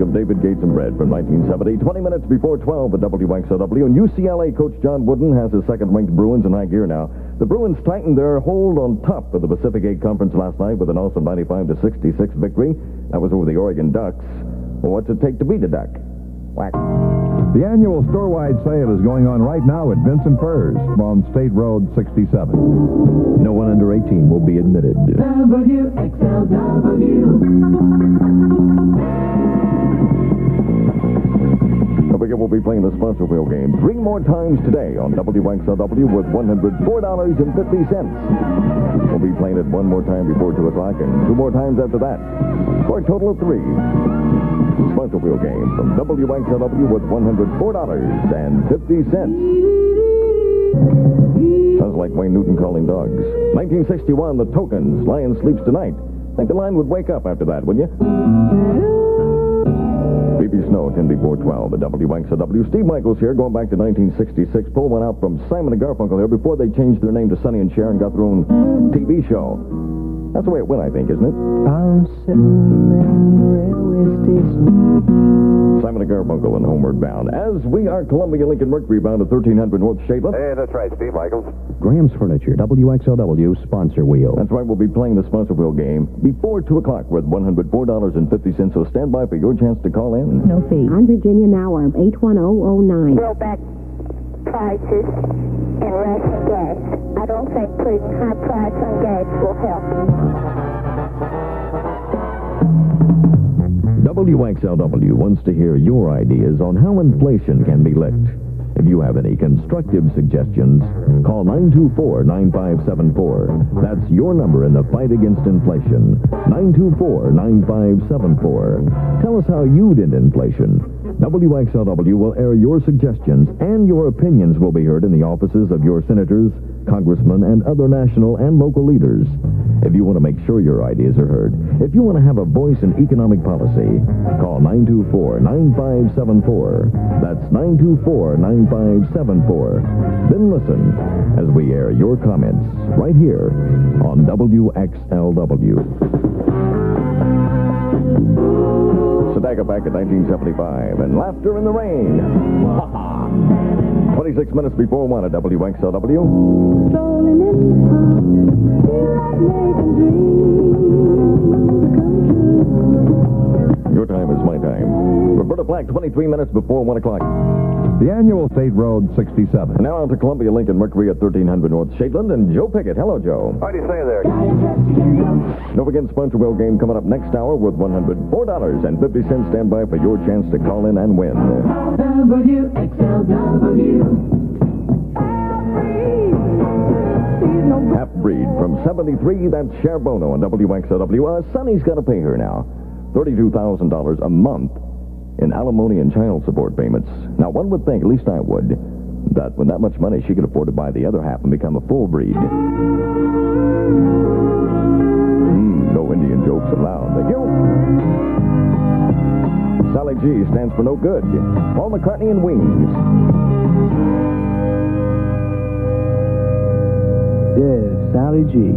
of David Gates and Bread from 1970. 20 minutes before 12 at WXLW. And UCLA coach John Wooden has his second-ranked Bruins in high gear now. The Bruins tightened their hold on top of the Pacific 8 Conference last night with an awesome 95-66 victory. That was over the Oregon Ducks. Well, what's it take to beat a duck? Whack. The annual store-wide sale is going on right now at Vincent Furs on State Road 67. No one under 18 will be admitted. WXLW. Don't forget, we'll be playing the sponsor wheel game 3 more times today on WXLW with $104.50. We'll be playing it 1 more time before 2 o'clock and 2 more times after that, for a total of 3. Sponsor wheel game from WXLW with $104.50. Sounds like Wayne Newton calling dogs. 1961, the Tokens, Lion Sleeps Tonight. Think the line would wake up after that, wouldn't you? B.B. Snow, 10 before 12 at WXLW. Steve Michaels here, going back to 1966. Pull one out from Simon and Garfunkel here before they changed their name to Sonny and Cher and got their own TV show. That's the way it went, I think, isn't it? I'm sitting in the railway station. Simon and Garfunkel and Homeward Bound. As we are Columbia Lincoln Mercury bound to 1300 North Shaitla. Hey, that's right, Steve Michaels. Graham's Furniture, WXLW sponsor wheel. That's right, we'll be playing the sponsor wheel game before 2 o'clock with $104.50. So stand by for your chance to call in. No fee. On Virginia Now, 81009. Roll back prices and ration gas. I don't think putting high price on gas will help. WXLW wants to hear your ideas on how inflation can be licked. If you have any constructive suggestions, call 924-9574. That's your number in the fight against inflation. 924-9574. Tell us how you'd end inflation. WXLW will air your suggestions, and your opinions will be heard in the offices of your senators, congressmen, and other national and local leaders. If you want to make sure your ideas are heard, if you want to have a voice in economic policy, call 924-9574. That's 924-9574. Then listen as we air your comments right here on WXLW. Sedaka back in 1975, and Laughter in the Rain. 26 minutes before 1 at WXLW. Strolling in the park, feel like making dreams come true. Your time is my time. Roberta Black, 23 minutes before 1 o'clock. The annual State Road 67. And now on to Columbia Lincoln Mercury at 1300 North Shaitland and Joe Pickett. Hello, Joe. How do you say there? Don't forget sponsor wheel game coming up next hour worth $104.50. Stand by for your chance to call in and win. WXLW. Half Breed from 73, that's Cher Bono on WXLW. Sonny's got to pay her now $32,000 a month in alimony and child support payments. Now, one would think, at least I would, that with that much money, she could afford to buy the other half and become a full breed. No Indian jokes allowed. Thank you. Sally G stands for no good. Paul McCartney and Wings. Yeah, Sally G.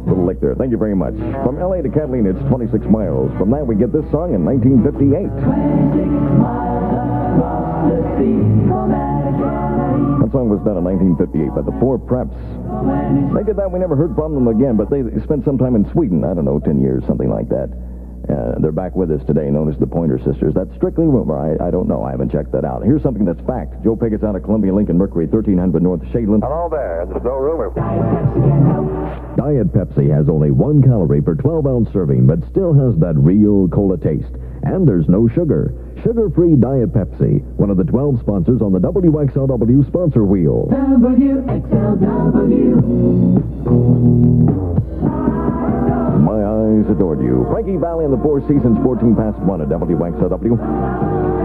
Little lick there. Thank you very much. From L.A. to Catalina, it's 26 miles. From that, we get this song in 1958. 26 miles across the sea. That song was done in 1958 by the Four Preps. They did that. We never heard from them again, but they spent some time in Sweden. I don't know, 10 years, something like that. They're back with us today, known as the Pointer Sisters. That's strictly rumor. I don't know. I haven't checked that out. Here's something that's fact. Joe Pickett's out of Columbia Lincoln Mercury, 1300 North Shaitland. Hello there. There's no rumor. Diet Pepsi has only 1 calorie per 12-ounce serving, but still has that real cola taste. And there's no sugar. Sugar-free Diet Pepsi, one of the 12 sponsors on the WXLW sponsor wheel. WXLW. My eyes adored you. Frankie Valli and the Four Seasons, 14 past 1 at WXLW.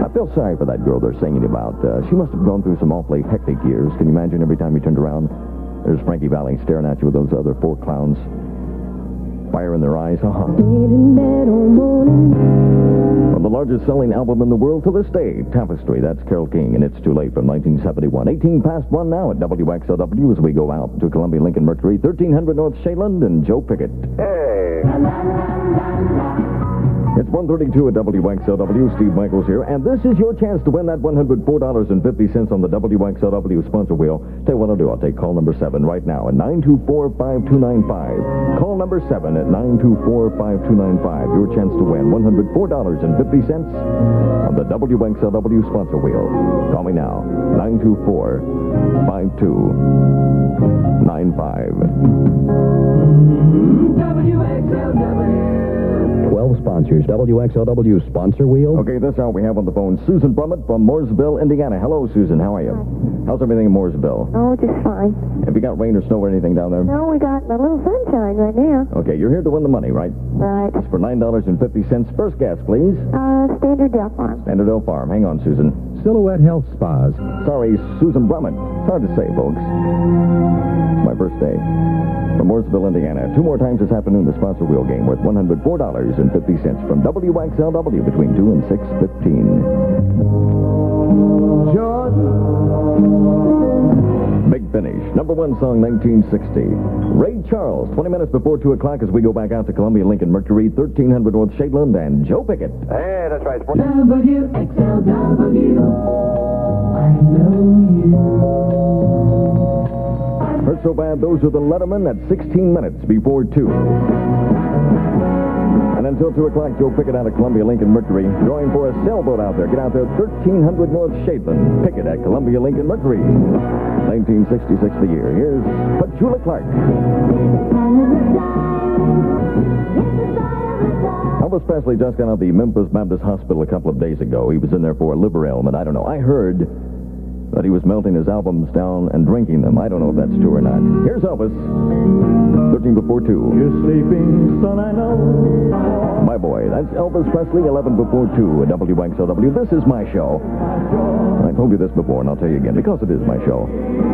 I feel sorry for that girl they're singing about. She must have gone through some awfully hectic years. Can you imagine every time you turned around, there's Frankie Valli staring at you with those other 4 clowns. Fire in their eyes. From the largest selling album in the world to this day, Tapestry. That's Carole King, and It's Too Late from 1971. 18 past 1 now at WXLW as we go out to Columbia Lincoln Mercury, 1300 North Shaitland, and Joe Pickett. Hey. It's 1:32 at WXLW. Steve Michaels here, and this is your chance to win that $104.50 on the WXLW sponsor wheel. Tell you what I'll do. I'll take call number 7 right now at 924-5295. Call number 7 at 924-5295. Your chance to win $104.50 on the WXLW sponsor wheel. Call me now, 924-5295. WXLW. 12 sponsors. WXLW sponsor wheel. Okay, this hour we have on the phone Susan Brummett from Mooresville, Indiana. Hello, Susan. How are you? How's everything in Mooresville? Oh, just fine. Have you got rain or snow or anything down there? No, we got a little sunshine right now. Okay, you're here to win the money, right? Right. It's for $9.50. First guess, please. Standard Dell Farm. Standard Oak Farm. Hang on, Susan. Silhouette Health Spas. Sorry, Susan Brummett. It's hard to say, folks. It's my first day. From Mooresville, Indiana. 2 more times this afternoon, the sponsor wheel game worth $104.50 from WXLW between 2 and 6:15. Big finish. Number 1 song, 1960. Ray Charles. 20 minutes before 2 o'clock as we go back out to Columbia Lincoln Mercury, 1300 North Shadeland, and Joe Pickett. Hey, that's right. WXLW. I know you. Hurt so bad, those are the Letterman at 16 minutes before 2. And until 2 o'clock, Joe Pickett out of Columbia Lincoln Mercury. Going for a sailboat out there. Get out there, 1300 North Shadeland. Pickett at Columbia Lincoln Mercury. 1966 the year. Here's Petula Clark. Elvis Presley just got out of the Memphis Baptist Hospital a couple of days ago. He was in there for a liver ailment. I don't know. I heard that he was melting his albums down and drinking them. I don't know if that's true or not. Here's Elvis, 13 before 2. You're sleeping, son, I know. My boy, that's Elvis Presley, 11 before 2 at WXLW. This is my show. I told you this before, and I'll tell you again, because it is my show.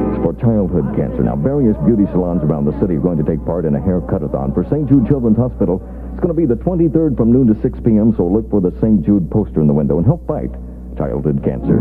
It's for childhood cancer. Now, various beauty salons around the city are going to take part in a hair cut-a-thon for St. Jude Children's Hospital. It's going to be the 23rd from noon to 6 p.m., so look for the St. Jude poster in the window and help fight childhood cancer.